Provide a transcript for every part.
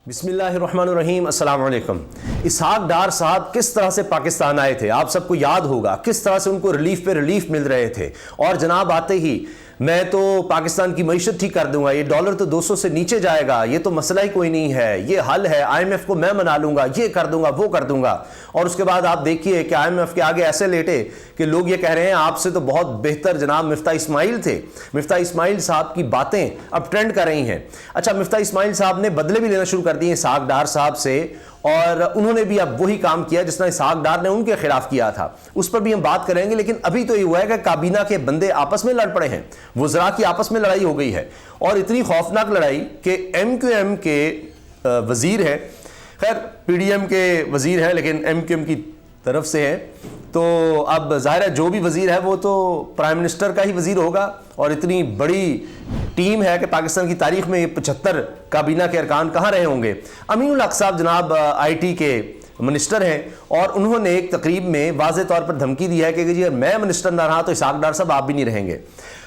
बिस्मिल्लाहिर्रहमानिर्रहीम, अस्सलाम वालेकुम। इसहाक डार साहब किस तरह से पाकिस्तान आए थे, आप सबको याद होगा किस तरह से उनको रिलीफ पे रिलीफ मिल रहे थे। और जनाब आते ही मैं तो पाकिस्तान की मईशत ठीक कर दूंगा, ये डॉलर तो 200 से नीचे जाएगा, ये तो मसला ही कोई नहीं है, ये हल है, IMF को मैं मना लूंगा, ये कर दूंगा, वो कर दूंगा। और उसके बाद आप देखिए कि IMF के आगे ऐसे लेटे कि लोग ये कह रहे हैं आपसे तो बहुत बेहतर जनाब मिफ्ता इस्माइल थे। मिफ्ता इस्माइल साहब की बातें अब ट्रेंड कर रही हैं। अच्छा, मिफ्ता इस्माइल साहब ने बदले भी लेना शुरू कर दिए इसहाक डार साहब से, और उन्होंने भी अब वही काम किया जिसने इसहाक डार ने उनके खिलाफ किया था। उस पर भी हम बात करेंगे। लेकिन अभी तो ये हुआ है कि काबीना के बंदे आपस में लड़ पड़े हैं, वज़रा की आपस में लड़ाई हो गई है, और इतनी खौफनाक लड़ाई कि MQM के वजीर है, खैर PDM के वजीर है लेकिन MQM की तरफ से है, तो अब जाहिर है जो भी वजीर है वो तो प्राइम मिनिस्टर का ही वजीर होगा। और इतनी बड़ी टीम है कि पाकिस्तान की तारीख में ये 75 काबीना के अरकान कहाँ रहे होंगे। अमीनुल हक साहब जनाब IT के मिनिस्टर हैं, और उन्होंने एक तकरीब में वाज़े तौर पर धमकी दी है कि जी मैं मिनिस्टर ना रहा तो इसहाक डार साहब आप भी नहीं रहेंगे।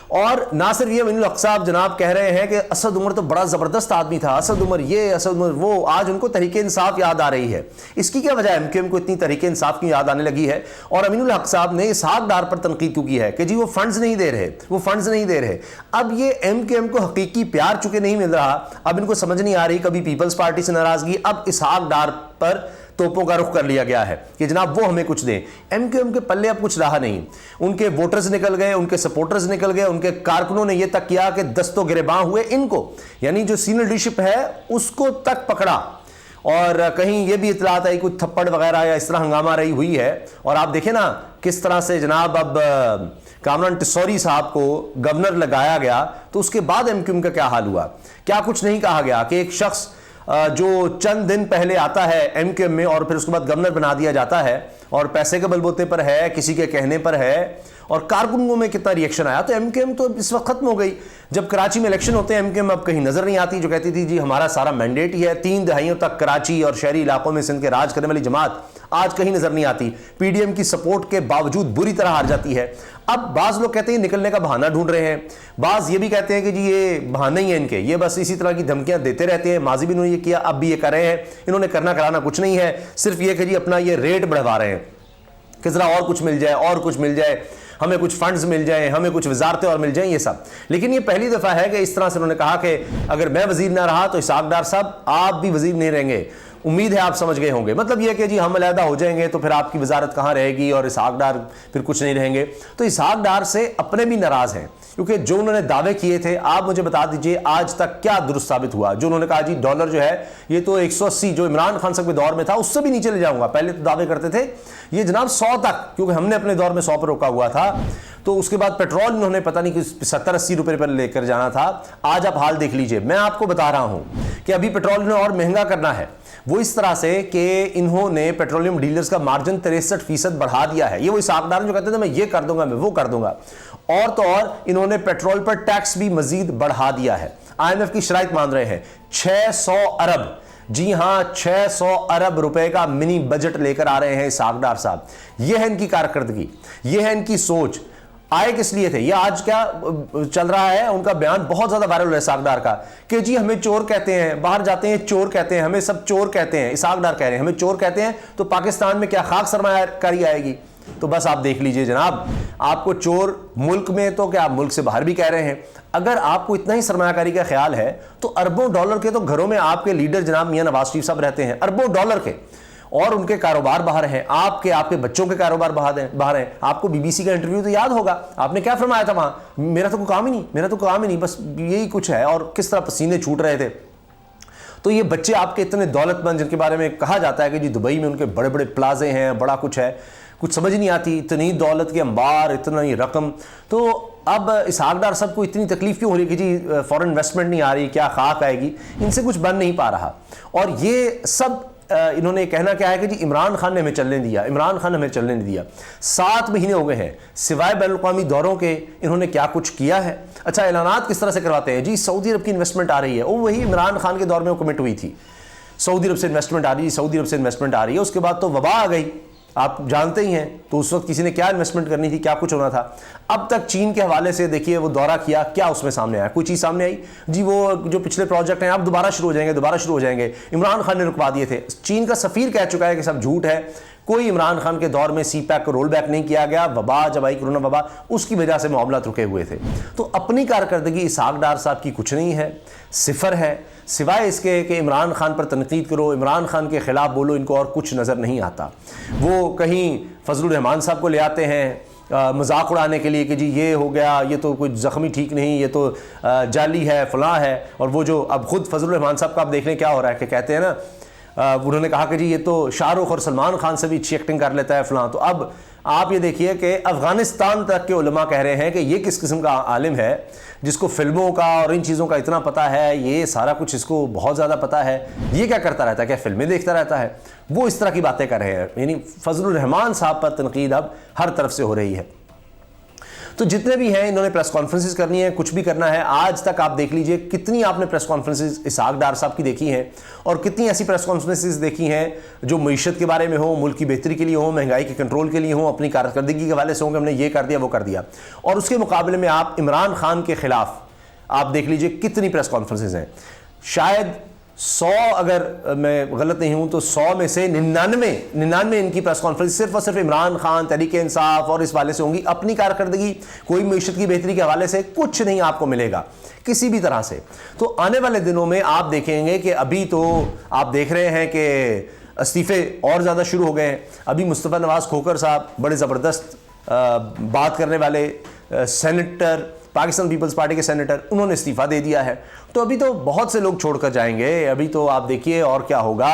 और ना सिर्फ ये, अमीनुल हक साहब जनाब कह रहे हैं कि असद उमर तो बड़ा ज़बरदस्त आदमी था, असद उमर ये, असद उमर वो, आज उनको तहरीक इंसाफ याद आ रही है। इसकी क्या वजह है, MQM को इतनी तहरीक इंसाफ की याद आने लगी है? और अमीनुल हक साहब ने इसहाक डार पर तनकीद क्यों की है कि जी वो फंड्स नहीं दे रहे, वो फंड्स नहीं दे रहे। अब ये MQM को हकीकी प्यार चुके नहीं मिल रहा, अब इनको समझ नहीं आ रही, कभी पीपल्स पार्टी से नाराजगी, अब इसहाक डार पर तोपों का रुख कर लिया गया है कि जनाब वो हमें कुछ दें। MQM के पल्ले अब कुछ रहा नहीं, उनके वोटर्स निकल गए, उनके सपोर्टर्स निकल गए, उनके कारकुनों ने यह तक किया कि दस्तों गिरबां हुए इनको, यानी जो सीनियर लीडरशिप है उसको तक पकड़ा। और कहीं ये भी इतलात आई कुछ थप्पड़ वगैरह या इस तरह हंगामा रही हुई है। और आप देखें ना किस तरह से जनाब अब कामरान टिसौरी साहब को गवर्नर लगाया गया, तो उसके बाद MQM का क्या हाल हुआ। क्या कुछ नहीं कहा गया कि एक शख्स जो चंद दिन पहले आता है MQM में और फिर उसके बाद गवर्नर बना दिया जाता है, और पैसे के बलबूते पर है, किसी के कहने पर है, और कारकुनों में कितना रिएक्शन आया। तो MQM तो इस वक्त खत्म हो गई। जब कराची में इलेक्शन होते हैं MQM अब कहीं नजर नहीं आती, जो कहती थी जी हमारा सारा मैंडेट ही है। 3 दहाइयों तक कराची और शहरी इलाकों में सिंध के राज करने वाली जमात आज कहीं नजर नहीं आती, PDM की सपोर्ट के बावजूद बुरी तरह हार जाती है। अब बाज लोग कहते हैं निकलने का बहाना ढूंढ रहे हैं, बाज ये भी कहते हैं कि जी ये बहाने ही है इनके, ये बस इसी तरह की धमकियां देते रहते हैं। माजी भी इन्होंने ये किया, अब भी ये कर रहे हैं। इन्होंने करना कराना कुछ नहीं है, सिर्फ ये कि जी अपना ये रेट बढ़वा रहे हैं कि जरा और कुछ मिल जाए, और कुछ मिल जाए, हमें कुछ फंड्स मिल जाए, हमें कुछ वजारतें और मिल जाएं, ये सब। लेकिन ये पहली दफा है कि इस तरह से उन्होंने कहा कि अगर मैं वजीर ना रहा तो इसहाक डार साहब आप भी वजीर नहीं रहेंगे। उम्मीद है आप समझ गए होंगे, मतलब यह कि जी हम अलहदा हो जाएंगे तो फिर आपकी वजारत कहाँ रहेगी और इसहाक डार फिर कुछ नहीं रहेंगे। तो इसहाक डार से अपने भी नाराज हैं, क्योंकि जो उन्होंने दावे किए थे, आप मुझे बता दीजिए आज तक क्या दुरुस्त साबित हुआ। जो उन्होंने कहा जी डॉलर जो है ये तो 180 जो इमरान खान साहब के दौर में था उससे भी नीचे ले जाऊंगा, पहले तो दावे करते थे ये जनाब 100 तक, क्योंकि हमने अपने दौर में 100 पर रोका हुआ था। तो उसके बाद पेट्रोल इन्होंने पता नहीं कि 70-80 रुपए पर लेकर जाना था। आज आप हाल देख लीजिए, मैं आपको बता रहा हूं कि अभी पेट्रोल इन्होंने और महंगा करना है, वो इस तरह से कि इन्होंने पेट्रोलियम डीलर्स का मार्जिन 63% बढ़ा दिया है। ये वो इसहाक डार जो कहते थे मैं ये कर दूंगा, मैं वो कर दूंगा। और तो और इन्होंने पेट्रोल पर टैक्स भी मजीद बढ़ा दिया है। IMF की शराइत मान रहे हैं 600 अरब, जी हां 600 अरब रुपए का मिनी बजट लेकर आ रहे हैं इसहाक डार साहब। यह है इनकी कारकर्दगी, यह है इनकी सोच। आए किस लिए थे? ये आज क्या चल रहा है, उनका बयान बहुत ज्यादा वायरल है इसहाक डार का कि जी हमें चोर कहते हैं, बाहर जाते हैं चोर कहते हैं, हमें सब चोर कहते हैं। इसहाक डार कह रहे हैं हमें चोर कहते हैं, तो पाकिस्तान में क्या खाक सरमायाकारी आएगी? तो बस आप देख लीजिए जनाब, आपको चोर मुल्क में तो क्या मुल्क से बाहर भी कह रहे हैं। अगर आपको इतना ही सरमायाकारी का ख्याल है तो अरबों डॉलर के तो घरों में आपके लीडर जनाब मियां नवाज शरीफ साहब रहते हैं, अरबों डॉलर के, और उनके कारोबार बाहर हैं, आपके बच्चों के कारोबार बाहर हैं। आपको BBC का इंटरव्यू तो याद होगा, आपने क्या फरमाया था वहां, मेरा तो कोई काम ही नहीं, मेरा तो काम ही नहीं, बस यही कुछ है, और किस तरह पसीने छूट रहे थे। तो ये बच्चे आपके इतने दौलतमंद, जिनके बारे में कहा जाता है कि जी दुबई में उनके बड़े बड़े प्लाजे हैं, बड़ा कुछ है, कुछ समझ नहीं आती, इतनी दौलत के अंबार, इतना ही रकम। तो अब इसहाक डार साहब को इतनी तकलीफ क्यों हो रही है कि जी फॉरेन इन्वेस्टमेंट नहीं आ रही, क्या खाक आएगी, इनसे कुछ बन नहीं पा रहा। और ये सब इन्होंने कहना क्या है कि जी इमरान खान ने हमें चलने दिया, इमरान खान ने हमें चलने नहीं दिया। 7 महीने हो गए हैं, सिवाय बैनुल-अक़वामी दौरों के इन्होंने क्या कुछ किया है? अच्छा, ऐलानात किस तरह से करवाते हैं, जी सऊदी अरब की इन्वेस्टमेंट आ रही है, वो वही इमरान खान के दौर में वो कमिट हुई थी, सऊदी अरब से इन्वेस्टमेंट आ रही है, सऊदी अरब से इन्वेस्टमेंट आ रही है। उसके बाद तो वबा आ गई, आप जानते ही हैं, तो उस वक्त किसी ने क्या इन्वेस्टमेंट करनी थी, क्या कुछ होना था। अब तक चीन के हवाले से देखिए वो दौरा किया, क्या उसमें सामने आया, कोई चीज़ सामने आई जी? वो जो पिछले प्रोजेक्ट हैं अब दोबारा शुरू हो जाएंगे। इमरान खान ने रुकवा दिए थे। चीन का सफ़ीर कह चुका है कि सब झूठ है, कोई इमरान खान के दौर में CPEC को रोल बैक नहीं किया गया। वबा जब आई, कोरोना वबा, उसकी वजह से मामला रुके हुए थे। तो अपनी कारकर्दगी इसहाक डार साहब की कुछ नहीं है, सिफर है, सिवाय इसके कि इमरान खान पर तनकीद करो, इमरान खान के ख़िलाफ़ बोलो, इनको और कुछ नज़र नहीं आता। वो कहीं फजलुर रहमान साहब को ले आते हैं मजाक उड़ाने के लिए कि जी ये हो गया, ये तो कोई ज़ख्मी ठीक नहीं, ये तो जाली है, फलां है। और वो जो अब खुद फजलुर रहमान साहब का आप देख लें क्या हो रहा है कि कहते हैं ना, उन्होंने कहा कि जी ये तो शाहरुख और सलमान खान से भी अच्छी एक्टिंग कर लेता है फलां। तो अब आप ये देखिए कि अफ़गानिस्तान तक के उलमा कह रहे हैं कि ये किस किस्म का आलिम है जिसको फिल्मों का और इन चीज़ों का इतना पता है, ये सारा कुछ इसको बहुत ज़्यादा पता है, ये क्या करता रहता है, क्या फिल्में देखता रहता है? वो इस तरह की बातें कर रहे हैं। यानी फजलुर रहमान साहब पर तनकीद अब हर तरफ से हो रही है। तो जितने भी हैं इन्होंने प्रेस कॉन्फ्रेंसेस करनी है, कुछ भी करना है। आज तक आप देख लीजिए कितनी आपने प्रेस कॉन्फ्रेंसेस इसहाक डार साहब की देखी हैं, और कितनी ऐसी प्रेस कॉन्फ्रेंसेस देखी हैं जो मईशत के बारे में हो, मुल्क की बेहतरी के लिए हो, महंगाई के कंट्रोल के लिए हो, अपनी कारकर्दगी के हवाले से होंगे, हमने ये कर दिया वो कर दिया। और उसके मुकाबले में आप इमरान खान के खिलाफ आप देख लीजिए कितनी प्रेस कॉन्फ्रेंसेस हैं। शायद 100, अगर मैं गलत नहीं हूं तो 100 में से 99 इनकी प्रेस कॉन्फ्रेंस सिर्फ और सिर्फ इमरान खान, तहरीक इंसाफ और इस वाले से होंगी। अपनी कारकर्दगी, कोई मईशत की बेहतरी के हवाले से कुछ नहीं आपको मिलेगा किसी भी तरह से। तो आने वाले दिनों में आप देखेंगे कि अभी तो आप देख रहे हैं कि इस्तीफे और ज़्यादा शुरू हो गए हैं। अभी मुस्तफ़ा नवाज़ खोखर साहब, बड़े ज़बरदस्त बात करने वाले सेनेटर, पाकिस्तान पीपल्स पार्टी के सेनेटर, उन्होंने इस्तीफ़ा दे दिया है। तो अभी तो बहुत से लोग छोड़कर जाएंगे। अभी तो आप देखिए और क्या होगा।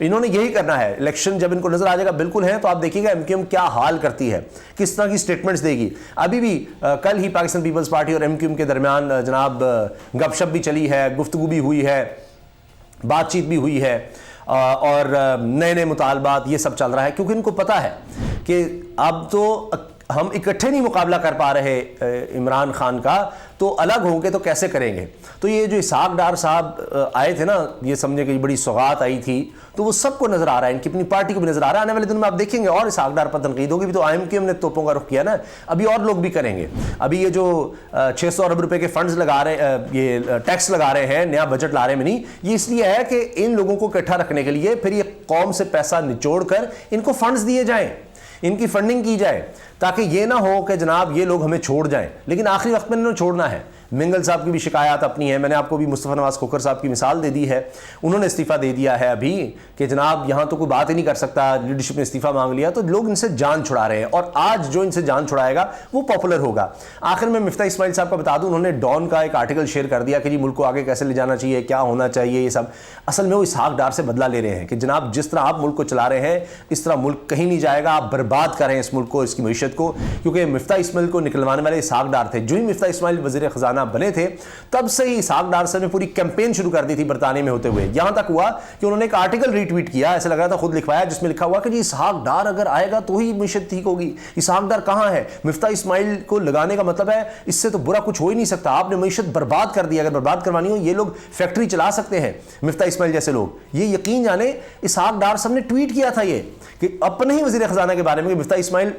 इन्होंने यही करना है। इलेक्शन जब इनको नजर आ जाएगा बिल्कुल है, तो आप देखिएगा MQM क्या हाल करती है, किस तरह की स्टेटमेंट्स देगी। अभी भी कल ही पाकिस्तान पीपल्स पार्टी और MQM के दरमियान जनाब गपशप भी चली है, गुफ्तगू भी हुई है, बातचीत भी हुई है, और नए नए मुतालबात, ये सब चल रहा है। क्योंकि इनको पता है कि अब तो हम इकट्ठे नहीं मुकाबला कर पा रहे इमरान खान का, तो अलग होंगे तो कैसे करेंगे। तो ये जो इसहाक डार साहब आए थे ना, ये समझे कि बड़ी सौगात आई थी, तो वो सबको नजर आ रहा है, इनकी अपनी पार्टी को भी नजर आ रहा है। आने वाले दिन में आप देखेंगे और इसहाक डार पर तनकीद होगी। भी तो IMQM ने तोपों का रुख किया ना, अभी और लोग भी करेंगे। अभी ये जो 600 अरब रुपए के फंड्स लगा रहे, ये टैक्स लगा रहे हैं, नया बजट ला रहे हैं, नहीं, ये इसलिए है कि इन लोगों को इकट्ठा रखने के लिए फिर ये कौम से पैसा निचोड़ कर इनको फंड्स दिए जाएं, इनकी फंडिंग की जाए, ताकि ये ना हो कि जनाब ये लोग हमें छोड़ जाएं। लेकिन आखिरी वक्त में इन्होंने छोड़ना है। मिंगल साहब की भी शिकायत अपनी है, मैंने आपको भी मुस्तफ़ा नवाज़ खोखर साहब की मिसाल दे दी है। उन्होंने इस्तीफ़ा दे दिया है अभी कि जनाब यहाँ तो कोई बात ही नहीं कर सकता, लीडरशिप ने इस्तीफ़ा मांग लिया, तो लोग इनसे जान छुड़ा रहे हैं। और आज जो इनसे जान छुड़ाएगा वो पॉपुलर होगा। आखिर में मिफ्ता इस्माइल साहब का बता दूं, उन्होंने डॉन का एक आर्टिकल शेयर कर दिया कि जी मुल्क को आगे कैसे ले जाना चाहिए, क्या होना चाहिए, ये सब। असल में वो इसहाक डार से बदला ले रहे हैं कि जनाब जिस तरह आप मुल्क को चला रहे हैं इस तरह मुल्क कहीं नहीं जाएगा, आप बर्बाद कर रहे हैं इस मुल्क को, इसकी मईशत को। क्योंकि मिफ्ता इस्माइल को निकलवाने वाले इसहाक डार थे। जो ही मिफ्ता इस्माइल वज़ीर ख़जाना बने थे तब से ही इसहाक डार साहब ने पूरी कैंपेन शुरू कर दी थी बरतानिया में होते हुए। यहां तक हुआ कि उन्होंने एक आर्टिकल रीट्वीट किया, ऐसा लग रहा था खुद लिखवाया, जिसमें लिखा हुआ कि जी इसहाक डार अगर आएगा तो ही मईशत ठीक होगी। इसहाक डार कहां है? मिफ्ता इस्माइल को लगाने का मतलब है इससे तो बुरा कुछ हो ही नहीं सकता, आपने मईशत बर्बाद कर दी। अगर बर्बाद करवानी हो, ये लोग फैक्ट्री चला सकते हैं, मिफ्ता इस्माइल जैसे लोग। ये यकीन जाने इसहाक डार साहब ने ट्वीट किया था ये कि अपने ही वज़ीर ख़जाना के बारे में कि मिफ्ता इस्माइल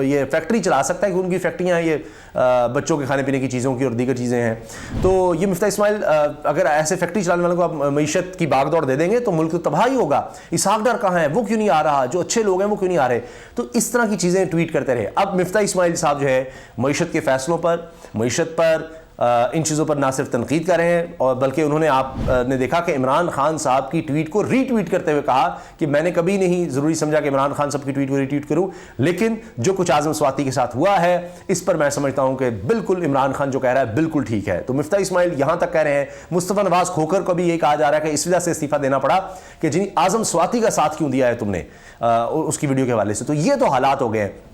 ये फैक्ट्री चला सकता है, कि उनकी फैक्ट्रियाँ ये बच्चों के खाने पीने की चीज़ों की और दीगर चीज़ें हैं। तो ये मिफ्ता इस्माइल अगर ऐसे फैक्ट्री चलाने वालों को आप मईशत की भागदौड़ दे देंगे तो मुल्क तो तबाही होगा। इसहाक डार कहाँ है, वो क्यों नहीं आ रहा, जो अच्छे लोग हैं वो क्यों नहीं आ रहे। तो इस तरह की चीज़ें ट्वीट करते रहे। अब मिफ्ता इस्माइल साहब जो है मईशत के फैसलों पर, मईशत पर, इन चीज़ों पर ना सिर्फ तनकीद कर रहे हैं, और बल्कि उन्होंने आपने देखा कि इमरान खान साहब की ट्वीट को रीट्वीट करते हुए कहा कि मैंने कभी नहीं ज़रूरी समझा कि इमरान खान साहब की ट्वीट को रीट्वीट करूं, लेकिन जो कुछ आज़म स्वाति के साथ हुआ है इस पर मैं समझता हूं कि बिल्कुल इमरान खान जो कह रहा है बिल्कुल ठीक है। तो मिफ्ता इस्माइल यहाँ तक कह रहे हैं। मुस्तफ़ा नवाज़ खोखर को भी ये कहा जा रहा है कि इस वजह से इस्तीफ़ा देना पड़ा कि जिन आज़म स्वाति का साथ क्यों दिया है तुमने उसकी वीडियो के हवाले से। तो ये तो हालात हो गए हैं।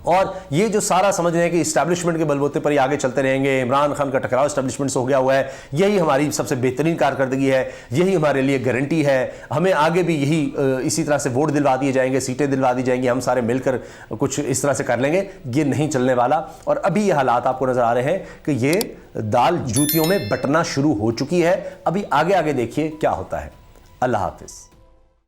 और ये जो सारा समझ रहे हैं कि इस्टेब्लिशमेंट के बलबूते पर ही आगे चलते रहेंगे, इमरान खान का टकराव इस्टेब्लिशमेंट से हो गया हुआ है, यही हमारी सबसे बेहतरीन कारकर्दगी है, यही हमारे लिए गारंटी है, हमें आगे भी यही इसी तरह से वोट दिलवा दिए जाएंगे, सीटें दिलवा दी जाएंगी, हम सारे मिलकर कुछ इस तरह से कर लेंगे, ये नहीं चलने वाला। और अभी ये हालात आपको नज़र आ रहे हैं कि ये दाल जूतियों में बटना शुरू हो चुकी है। अभी आगे आगे देखिए क्या होता है। अल्लाह हाफिज़।